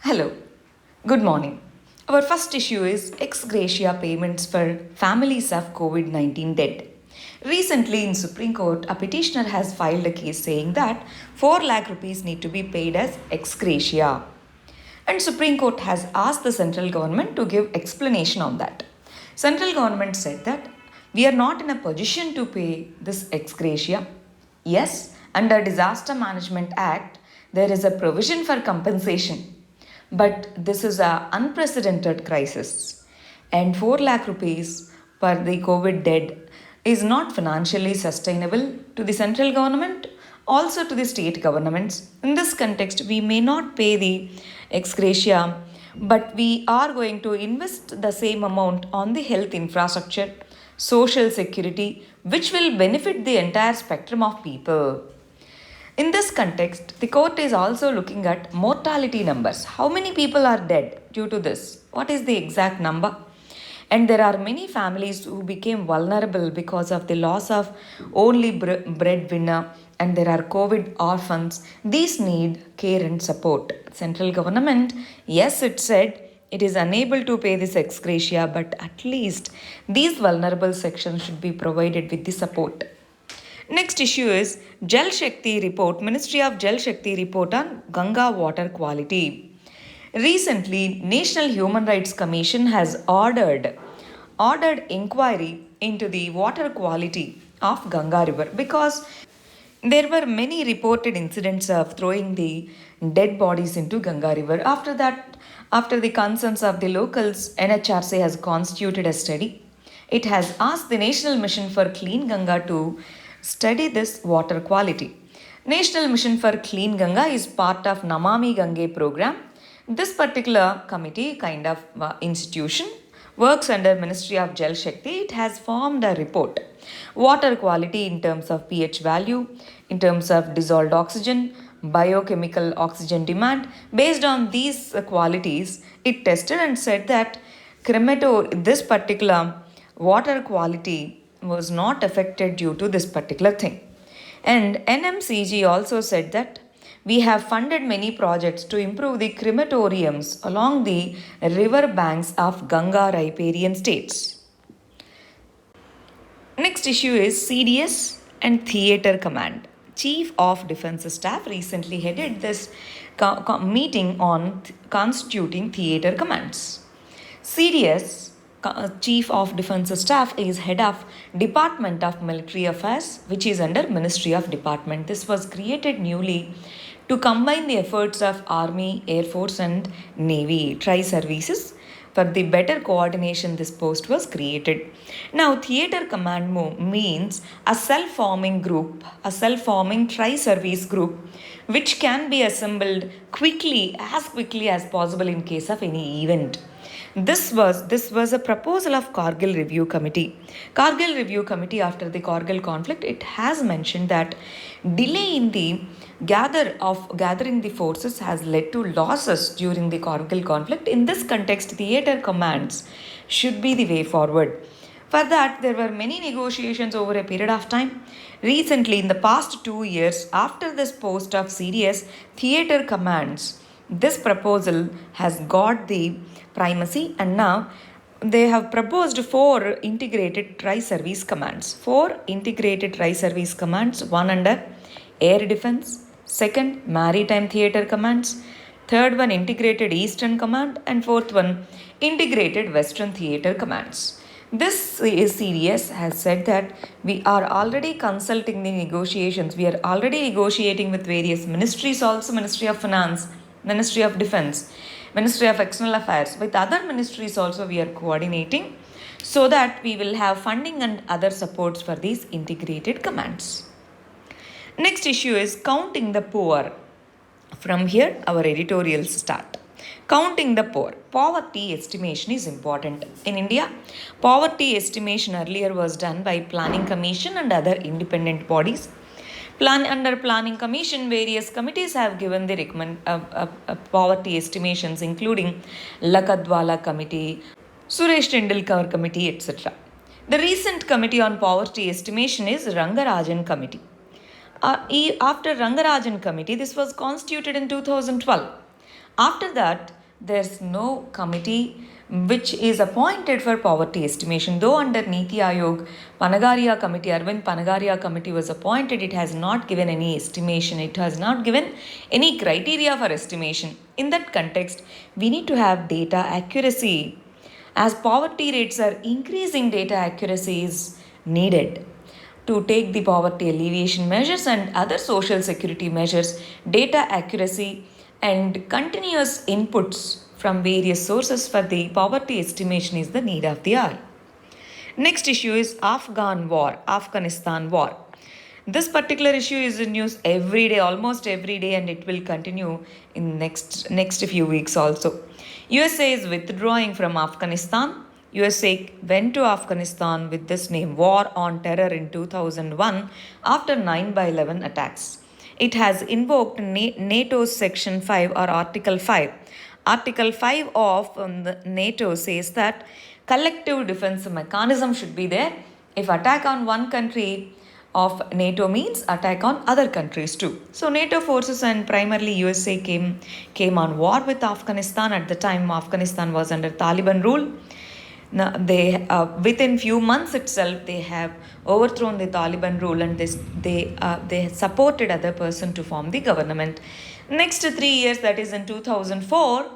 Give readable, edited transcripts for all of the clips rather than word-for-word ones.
Hello, good morning. Our first issue is Exgratia Payments for families of COVID 19 dead. Recently in Supreme Court, a petitioner has filed a case saying that 4 lakh rupees need to be paid as ex gratia. And Supreme Court has asked the central government to give explanation on that. Central government said that we are not in a position to pay this ex gratia. Yes, under Disaster Management Act, there is a provision for compensation. But this is an unprecedented crisis. And 4 lakh rupees per the COVID dead is not financially sustainable to the central government, also to the state governments. In this context, we may not pay the ex gratia, but we are going to invest the same amount on the health infrastructure, social security, which will benefit the entire spectrum of people. In this context, the court is also looking at mortality numbers. How many people are dead due to this? What is the exact number? And there are many families who became vulnerable because of the loss of only breadwinner, and there are COVID orphans. These need care and support. Central government, yes, it said it is unable to pay this ex gratia, but at least these vulnerable sections should be provided with the support. Next issue is Jal Shakti report, Ministry of Jal Shakti report on Ganga water quality. Recently, National Human Rights Commission has ordered inquiry into the water quality of Ganga river because there were many reported incidents of throwing the dead bodies into Ganga river. After that, after the concerns of the locals, NHRC has constituted a study. It has asked the National Mission for Clean Ganga to study this water quality. National Mission for Clean Ganga is part of Namami Gange program. This particular committee kind of institution works under Ministry of Jal Shakti. It has formed a report. Water quality in terms of pH value, in terms of dissolved oxygen, biochemical oxygen demand. Based on these qualities, it tested and said that this particular water quality was not affected due to this particular thing. And NMCG also said that we have funded many projects to improve the crematoriums along the river banks of Ganga riparian states. Next issue is CDS and Theatre Command. Chief of Defence Staff recently headed this meeting on constituting theatre commands. CDS, Chief of Defence Staff, is head of Department of Military Affairs, which is under Ministry of Department. This was created newly to combine the efforts of Army, Air Force and Navy tri-services. For the better coordination, this post was created. Now, Theatre Command means a self-forming group, a self-forming tri-service group, which can be assembled quickly as possible in case of any event. This was a proposal of Kargil Review Committee. Kargil Review Committee, after the Kargil conflict, it has mentioned that delay in the gathering the forces has led to losses during the Kargil conflict. In this context, theatre commands should be the way forward. For that, there were many negotiations over a period of time. Recently, in the past 2 years, after this post of CDS, theatre commands, this proposal has got the primacy, and now they have proposed 4 integrated tri-service commands. 4 integrated tri-service commands, one under air defense, second maritime theatre commands, third one integrated eastern command, and fourth one integrated western theatre commands. This CDS has said that we are already consulting the negotiations. We are already negotiating with various ministries, also Ministry of Finance, Ministry of Defense, Ministry of External Affairs. With other ministries also we are coordinating so that we will have funding and other supports for these integrated commands. Next issue is counting the poor. From here our editorials start. Counting the poor. Poverty estimation is important. In India, poverty estimation earlier was done by Planning Commission and other independent bodies. Under Planning Commission, various committees have given the poverty estimations, including Lakadwala Committee, Suresh Tendulkar Committee, etc. The recent committee on poverty estimation is Rangarajan Committee. After Rangarajan Committee, this was constituted in 2012. After that, there's no committee which is appointed for poverty estimation. Though under Niti Aayog, Panagaria committee, Arvind Panagaria committee was appointed, it has not given any estimation. It has not given any criteria for estimation. In that context, we need to have data accuracy. As poverty rates are increasing, data accuracy is needed. To take the poverty alleviation measures and other social security measures, data accuracy and continuous inputs from various sources for the poverty estimation is the need of the hour. Next issue is Afghan War, Afghanistan War. This particular issue is in news every day, almost every day, and it will continue in next few weeks also. USA is withdrawing from Afghanistan. USA went to Afghanistan with this name War on Terror in 2001 after 9/11 attacks. It has invoked NATO's Section 5 or Article 5. Article 5 of the NATO says that collective defense mechanism should be there. If attack on one country of NATO means attack on other countries too. So NATO forces and primarily USA came on war with Afghanistan. At the time, Afghanistan was under Taliban rule. Now they within few months itself they have overthrown the Taliban rule and they supported other person to form the government. Next 3 years, that is in 2004,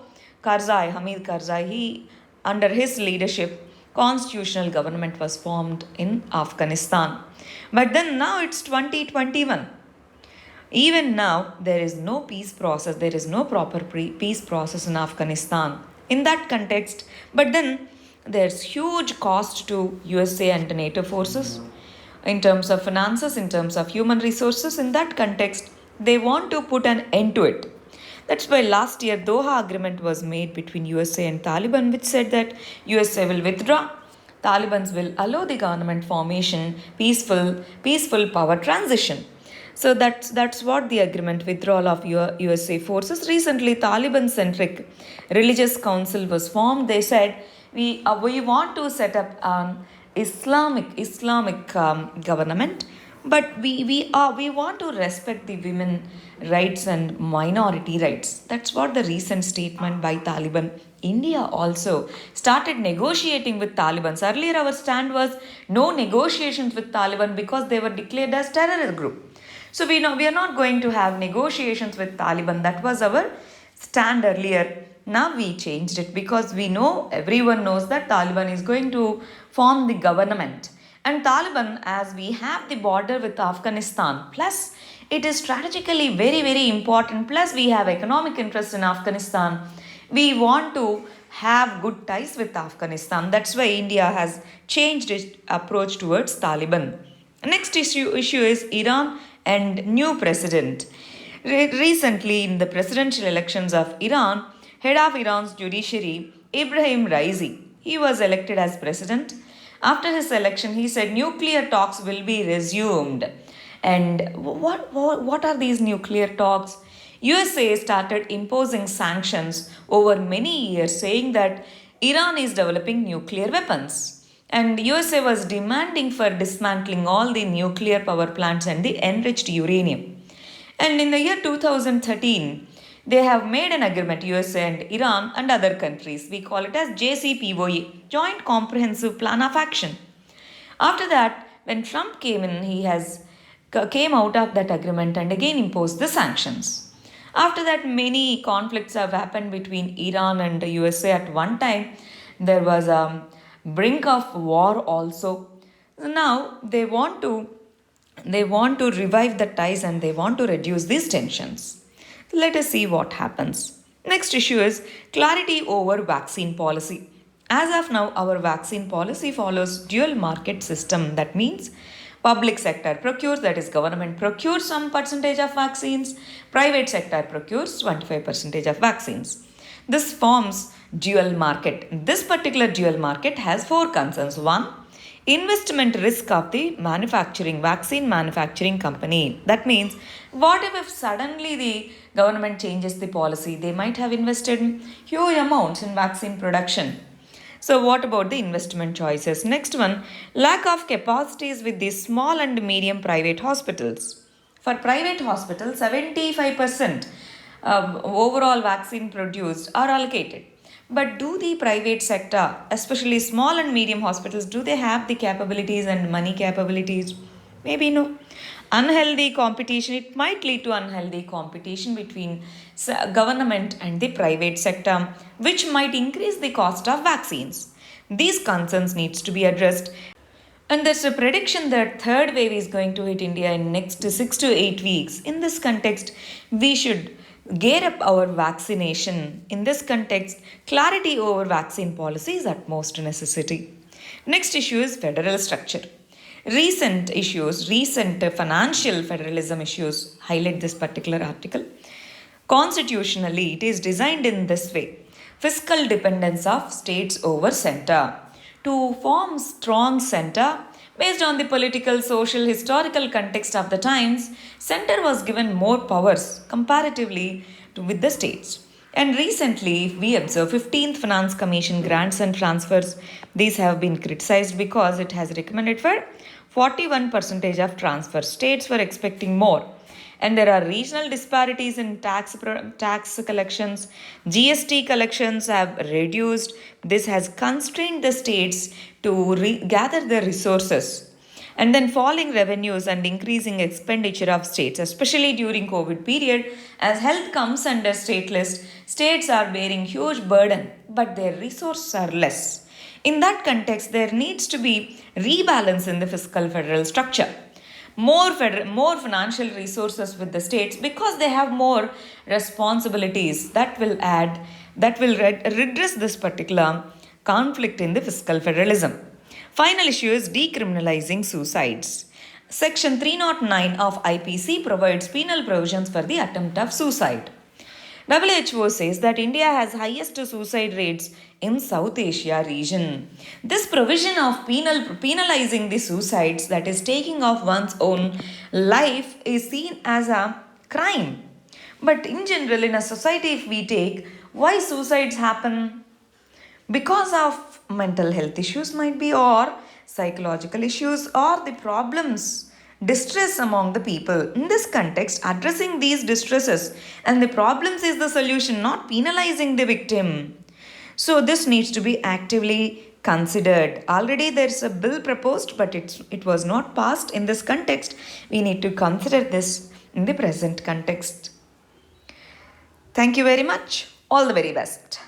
Hamid Karzai, under his leadership, constitutional government was formed in Afghanistan. But then now it's 2021. Even now, there is no peace process, there is no proper peace process in Afghanistan. In that context, but then there's huge cost to USA and NATO forces in terms of finances, in terms of human resources. In that context, they want to put an end to it. That's why last year Doha agreement was made between USA and Taliban, which said that USA will withdraw, Taliban will allow the government formation, peaceful power transition. So that's what the agreement, withdrawal of USA forces. Recently, Taliban-centric religious council was formed. They said we want to set up an Islamic government, but we want to respect the women rights and minority rights. That's what the recent statement by Taliban. India also started negotiating with Taliban. Earlier our stand was no negotiations with Taliban because they were declared as terrorist group. So we are not going to have negotiations with Taliban. That was our stand earlier. Now we changed it because everyone knows that Taliban is going to form the government. And Taliban, as we have the border with Afghanistan, plus it is strategically very, very important, plus we have economic interest in Afghanistan, we want to have good ties with Afghanistan. That's why India has changed its approach towards Taliban. Next issue is Iran and new president. Recently, in the presidential elections of Iran, head of Iran's judiciary, Ibrahim Raisi, he was elected as president. After his election, he said nuclear talks will be resumed. And what are these nuclear talks? USA started imposing sanctions over many years, saying that Iran is developing nuclear weapons. And USA was demanding for dismantling all the nuclear power plants and the enriched uranium. And in the year 2013, they have made an agreement, USA and Iran and other countries. We call it as JCPOA, Joint Comprehensive Plan of Action. After that, when Trump came in, he came out of that agreement and again imposed the sanctions. After that, many conflicts have happened between Iran and the USA. At one time, there was a brink of war also. Now they want to revive the ties and they want to reduce these tensions. Let us see what happens. Next issue is clarity over vaccine policy. As of now, our vaccine policy follows dual market system. That means public sector procures, that is government procures some percentage of vaccines, private sector procures 25% of vaccines. This forms dual market. This particular dual market has 4 concerns. 1, investment risk of the vaccine manufacturing company. That means, what if suddenly the government changes the policy? They might have invested huge amounts in vaccine production. So what about the investment choices? Next one, lack of capacities with the small and medium private hospitals. For private hospitals, 75% overall vaccine produced are allocated. But do the private sector, especially small and medium hospitals, do they have the capabilities and money capabilities? Maybe no. Unhealthy competition, it might lead to unhealthy competition between government and the private sector, which might increase the cost of vaccines. These concerns needs to be addressed, and there's a prediction that third wave is going to hit India in next 6 to 8 weeks. In this context, we should gear up our vaccination. In this context, clarity over vaccine policy is utmost necessity. Next issue is federal structure. Recent financial federalism issues highlight this particular article. Constitutionally, it is designed in this way: fiscal dependence of states over center. To form strong center, based on the political, social, historical context of the times, center was given more powers comparatively with the states. And recently, if we observe 15th Finance Commission grants and transfers, these have been criticized because it has recommended for 41% of transfer. States were expecting more. And there are regional disparities in tax collections. GST collections have reduced. This has constrained the states to gather their resources. And then falling revenues and increasing expenditure of states, especially during COVID period, as health comes under state list, states are bearing huge burden, but their resources are less. In that context, there needs to be rebalance in the fiscal federal structure. More financial resources with the states because they have more responsibilities that will redress this particular conflict in the fiscal federalism. Final issue is decriminalizing suicides. Section 309 of IPC provides penal provisions for the attempt of suicide. WHO says that India has highest suicide rates in South Asia region. This provision of penalizing the suicides, that is taking off one's own life, is seen as a crime. But in general, in a society, if we take why suicides happen, because of mental health issues might be, or psychological issues, or the problems, distress among the people. In this context, addressing these distresses and the problems is the solution, not penalizing the victim. So this needs to be actively considered. Already there's a bill proposed, but it was not passed. In this context, we need to consider this in the present context. Thank you very much. All the very best.